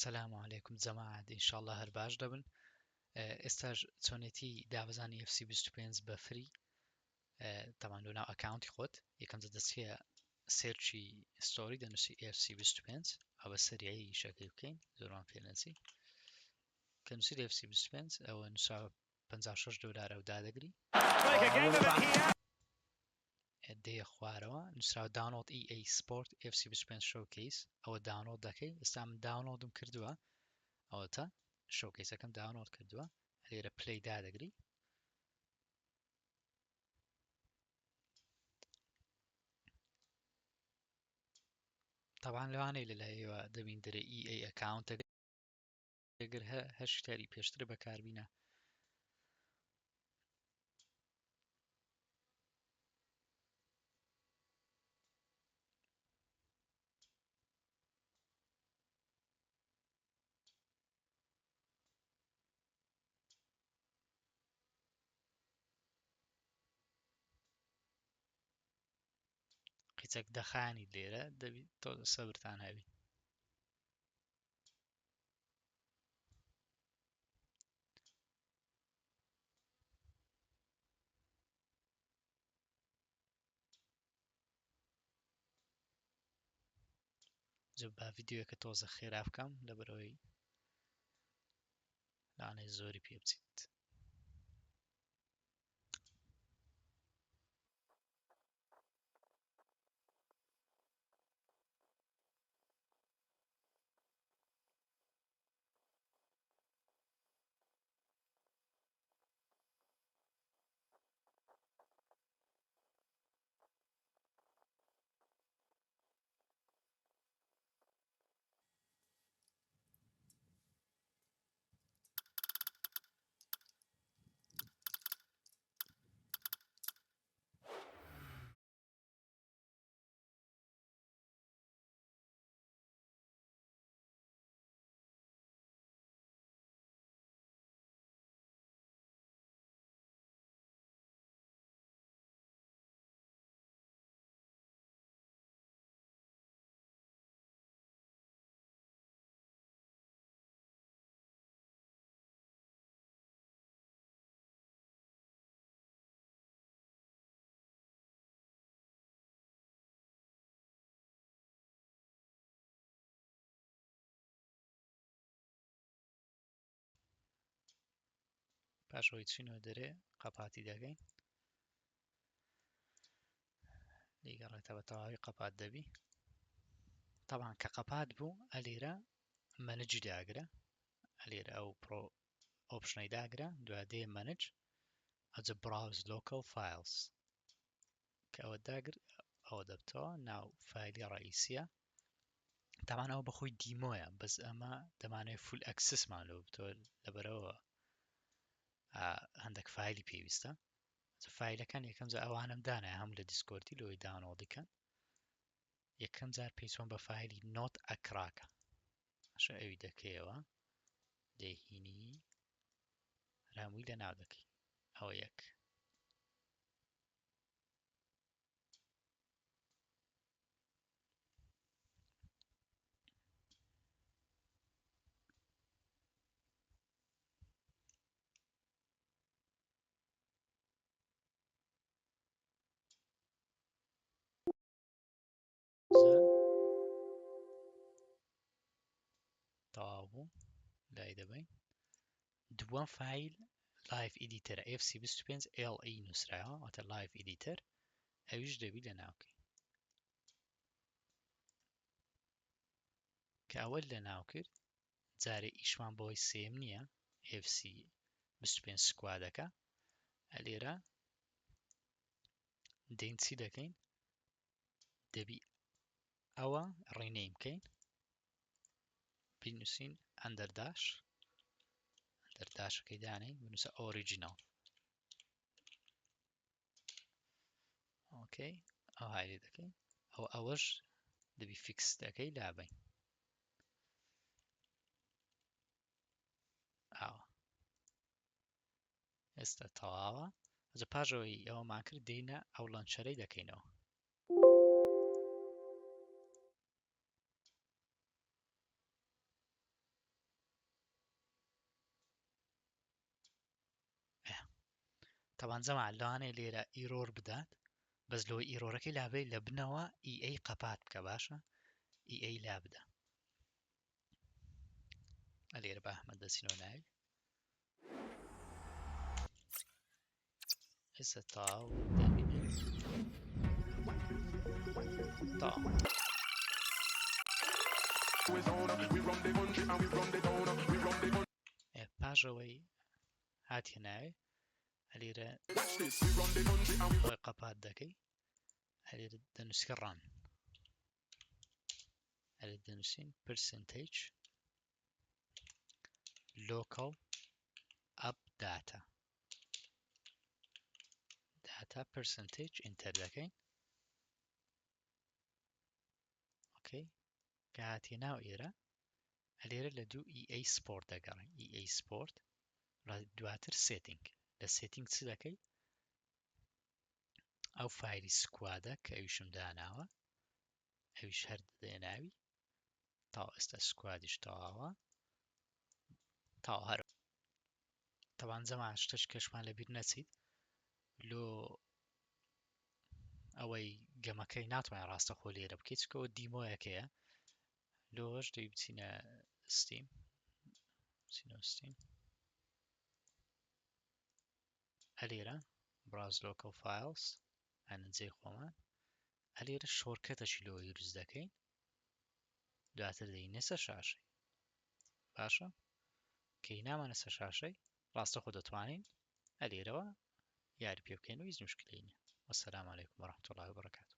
سلام علیکم جەماعەت ئینشاڵڵا هەر باش دەبن. ئێستاش چۆنێتی دابەزانی FC 25 بە فری تەمان لە ناو ئەکاونتی خۆت یەکەم دەستیە سێرچی ستۆری دەنووسی FC 25 ئەوە سەریایی شەکەی بکەین زۆرمان پێ نەچی کە نووسی FC 25 ئەوە نووسراوە $56 ئەو دادەگری دێ خوارەوە نووسراوە داونلۆد EA Sport FC 25 Showcase ئەوە داونلۆد دەکەی ئێستا من داونلۆدم کردووە ئەوە تا شۆکەیسەکەم داونلۆد کردووە لێرە پلەی دادەگری تەوان لەوانەیە لەلایەوە دەبین دەرە EA ئەکاونتە ئەگەر هەر شتێری پێشتر بەکاربینە قیچەک دەخانی لێرە دەبی تۆ سەبرتان هەبی جە با ڤیدیۆکە تۆزە خێرا بکەم لەبەرەوەی لانەی زۆری پێ بچیت پاشەوەی چینەوە دەرێ قەپاتی دەکەین لیگەڕێتە بە تەواوی قەپات دەبی تەبان کە قەپات بوو ئەلێرە مەنجی داگرە ئەلێرە ئەو پرۆ ئۆپشنەی داگرە دوای دێ مەنج ئەجە براوز لۆکەل فایلز کە ئەوە داگر ئەوە دەبتەوە ناو فایلی ڕئیسیە تاوان ئەوە بەخۆی دیمۆیە بەس ئەمە دەمانێت فول ئەکسسمان لێ بتۆ لەبەرەوە هەندێک فایلی پێویستە فایلەکان یەکەم جار ئەوانم دانای هەم لە دیسکۆردی لەوەی داونلۆدیکەن یەکەم جار پێی چۆن بە فایلی نۆت ئەکراکە ئەشە ئەوی دەکەیەوە دەیهینی هەمووی لە ناو دەکەی ئەوە یەک تەواو بوو لای دەبین دووەم فایل لایف ئیدیتەرە FC 25 LE نووسراوە ئەواتە لایف ئیدیتەر ئەویش دەبی لە ناوکەی کە ئەوە لە ناو کرد جارێ ئیشمان بۆی سێم نییە FC 25 سکوادەکە ئەلێرە دەین چی دەکەین دەبی ئەوە ڕینەیم بکەین بینووسین ئەندەرداشەکەی دانەی بنووسە ئۆریجینەڵ ئۆکەی ئەو هایلێ دەکەین ئەوەش دەبی فیکس دەکەی لابین ئاوە ئێستا تەواوە ئەجە پاژەوەی ئەوەمان کرد دێینە ئەو لەنچەرەی دەکەینەوە طبعا زەمان لەوانەیە لێرە ئیرۆر بدات بەس لەوە ئیرۆرەکەی لابێ لە بنەوە ئەی قەپات بکە باشە ئەی لا بدە لێرە بە ئەحمەد دەچینەوە ناوی ئێستا تاو دەبینێت تاو پاشەوەی هاتیە ناوێ هەلێرە خۆی قەپات دەکەی هەلێرە دەنووسکە ڕان هەلێ دەنووسین percentage local up data percentage ئینتەر دەکەین ئۆکەی کە هاتیە ناو ئێرە هەلێرە لە دوو EA Sport دەگەڕین EA Sport دواتر setting لە setting چ دەکەی ئەو فایلی سکوادە کە ئەویشم داناوە ئەویش هەر دەدەیە ناوی تاو ئێستا سکوادیش تەواوە تاو هەر تەوان زەمان شتەش کەشمان لەبیر نەچیت لۆ ئەوەی گەمەکەی ناتوانێت ڕاستەخۆ لێرە بکەیت چکەوە دیمۆیەکەیە لۆش دەی بچینە ستیم هەلێرە براوز local files هەنجەی خۆمان هەلێرە شۆرکەتەشی لەوە دروست دەکەین دواتر دەینە سەر شاشەی باشە کەی نامانە سەر شاشەی ڕاستەخۆ دەتوانین هەلێرەوە یاری پێ بکەین و هیچ موشکلەی نییە وەسەلام عەلەیکوم وەڕەحمەتوڵڵاهی وبەرەکاتوه